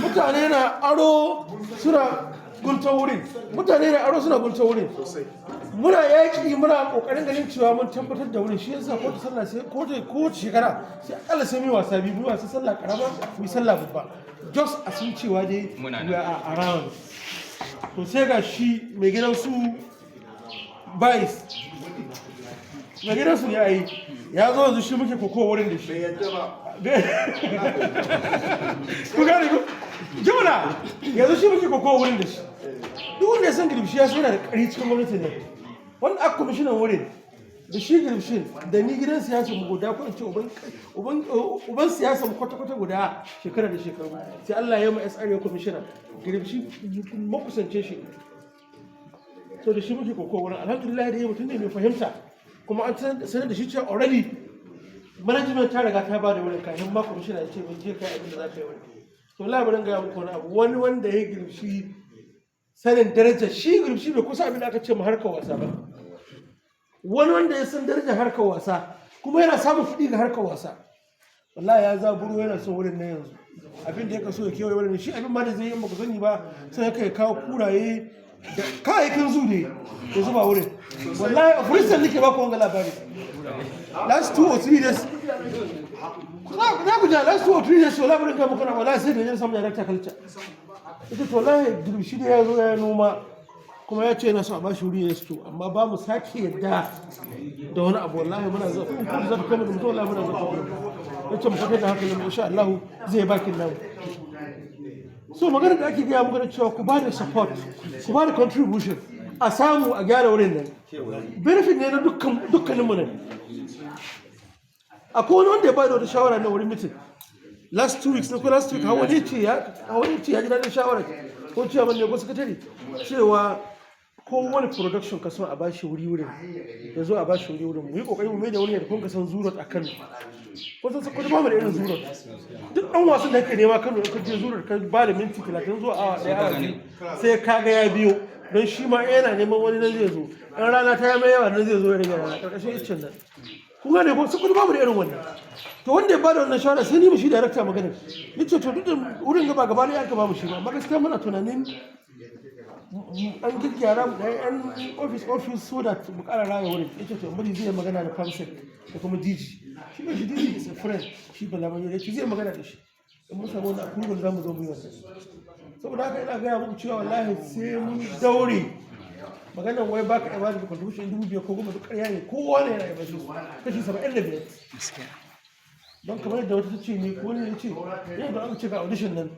mutane na aro suna gunta wurin muna yaƙi muna ƙoƙarin ganin cewa mun tabbatar da wurin shi yasa kowace sallah sai kowace shekara sai akalla sai mai wasa biyu mu wasa sallah karama mu sallah babba just a sun cewa dai we are around to sai ga shi mai gidan su Vice mai gidan su ya yi ya zo yanzu shi muke kokowa wurin da shi ku gane ku jimla yanzu shi muke kokowa wurin da shi duk wanda ya san girbishi ya suna da ƙari cikin gwamnati ne wanda aka kwamishinan wurin da shi girbishin da ni gidan siyasa mu guda ko in ce uban siyasa mu kwata-kwata guda shekara da shekaru sai Allah ya yi ma SR ya kwamishina girbishi makusance shi so da shi muke kokowa wurin alhamdulillah da ya mutum ne mai fahimta kuma an sanar da shi cewa already management ta riga ta ba da wurin kafin ma kwamishina ya ce mun je kai abin da za ka yi wani to labarin ga muku wani abu wanda ya girbishi sanin darajar shi girbishi bai kusa abin da aka ce mu harkar wasa ba wani wanda ya san darajar harkar wasa kuma yana samun kuɗi ga harkar wasa wallahi ya zaburo yana son wurin na yanzu abin da ya kaso ya kewaye wurin shi abin ma da zai yi ba ku sani ba sai ya kawo kuraye da kayayyakin zu ne ya zuba wurin wallahi a furistan nake ba ku wanga labari last 2 or 3 days za ku ja last 2 or 3 days wallahi wurin ga muku na wallahi sai da yin samun director culture ita to wallahi girbishi da ya zo ya noma kuma ya ce yana so a bashi wuri ya sto amma ba mu sake yadda da wani abu wallahi muna zo kun zaka kama da mutum wallahi muna zo ya ce mu fata da haka ne insha Allah zai baki nan so magana da ake gaya muku da cewa ku ba da support ku ba da contribution a samu a gyara wurin nan benefit ne na dukkanin mu ne akwai wani wanda ya ba da wata shawara na wurin meeting last 2 weeks na ko last week hawa ne ce ya ji daɗin shawara ko cewa man ne ko sakatare cewa kowane production ka so a bashi wuri wurin ya zo a bashi wuri wurin mu yi kokari mu mai da wani da kun ka san zurot a Kano ko san ko ba mu da irin zurot duk dan wasan da kake nema Kano in ka je zurot ka ba da minti 30 zuwa awa 1 awa sai kaga ya biyo don shi ma yana neman wani nan zai zo dan rana ta mai yawa nan zai zo ya riga rana karkashin iccen nan kun gane ko su ba mu da irin wannan to wanda ya bada wannan shawara sai ni mu shi director magana yace to duk wurin gaba gaba ne aka ba mu shi ba amma gaskiya muna tunanin an gyara mu da yan office so that mu kara raya wurin yace to muri zai magana da Famsec da kuma DG shi ne DG is a friend shi bala mai yace zai magana da shi in mun samu wannan approval zamu zo mu yi wannan saboda haka ina ga muku cewa wallahi sai mun daure maganar wai baka iya bada contribution 2,000 ko kuma duk ƙarya ne kowa ne yana iya bashi kashi 75 don kamar yadda wata ta ce ni ko ne ya ce yau da aka ce ga audition nan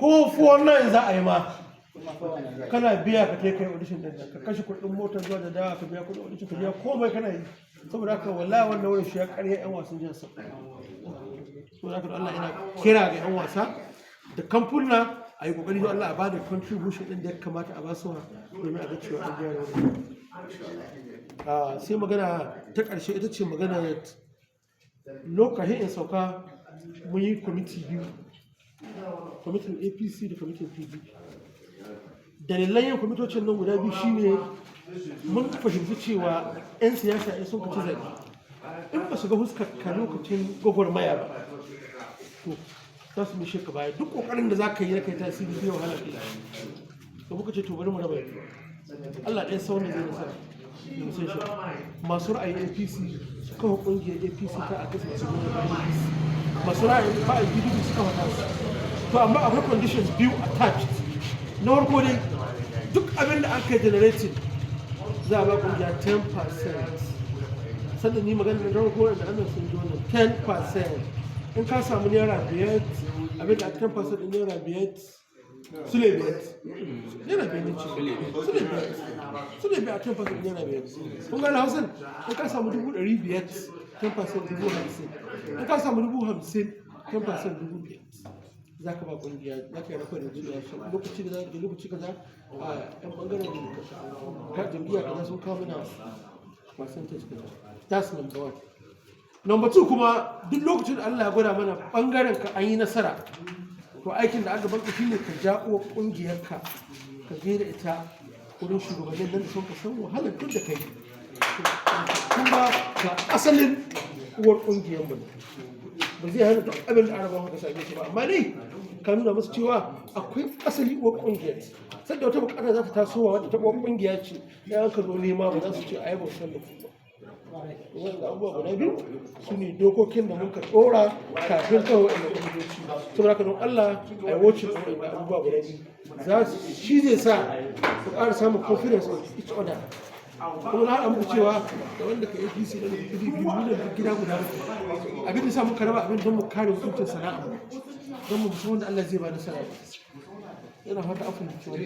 ko 419 za a yi ma kana biya ka kai audition din nan ka kashe kuɗin motar zuwa da dawa ka biya kuɗin audition ka biya komai kana yi saboda haka wallahi wannan wurin shi ya ƙarya yan wasan jihar Sokoto saboda haka Allah ina kira ga yan wasa da kamfuna a yi kokari Allah a bada contribution din da ya kamata a ba su domin a ga cewa an gyara wurin sai magana ta ƙarshe ita ce magana lokacin in sauka mun yi kwamiti biyu kwamitin APC da kwamitin PDP dalilan yin kwamitocin nan guda biyu shine mun fahimci cewa 'yan siyasa in sun kaci zaɓe in ba su ga huskar ka lokacin gwagwarmaya ba to za su mishe ka baya duk ƙoƙarin da za ka yi na kai tasiri zai wahala ɗaya to muka ce to bari mu raba yau Allah ɗaya sau ne zai nasara da musan shi masu ra'ayin APC su kawo ƙungiyar APC ta a kasa masu masu ra'ayin ba'ayin PDP su kawo tasu to amma akwai conditions biyu attached na farko dai duk abin da aka yi generating za a ba kungiya 10% sannan ni magana da farko da annan sun ji wannan 10% in ka samu naira biyar abin da 10% din naira biyar sule biyar naira biyar ne ce sule biyar 10% din naira biyar kun gane hausan in ka samu 500,000 10% 50,000 in ka samu 50,000 10% 5,000 za ka ba kungiya za ka yi rafa da jiya lokaci da lokaci kaza a yan bangaren ka jam'iyya kaza sun kawo mana percentage kaza that's number 1 number 2 kuma duk lokacin da Allah ya gwada mana bangaren ka an yi nasara to aikin da aka banka shine ka jawo kungiyar ka je da ita wurin shugabannin nan da sun ka san wahalar duk da kai kuma ga asalin uwar kungiyar mu ba zai hana duk abin da arabawa ka same shi ba amma dai ka nuna musu cewa akwai asali uwar ƙungiyar sanda wata bukata za ta tasowa wadda ta uwar ƙungiya ce ya ka zo nema ba za su ce a yi bautar da ku ba wanda abubuwa guda biyu su ne dokokin da muka ɗora kafin kawo wa'in ƙungiyoci saboda haka don Allah a yi wacin ɗora abubuwa guda biyu shi zai sa ku ƙara samun confidence of each other kuma na haɗa muku cewa da wanda ka APC da PDP biyu da gida guda abin da sa muka raba abin don mu kare mutuncin sana'a don mu musamman da Allah zai ba da sana'a yana fata afin da cewa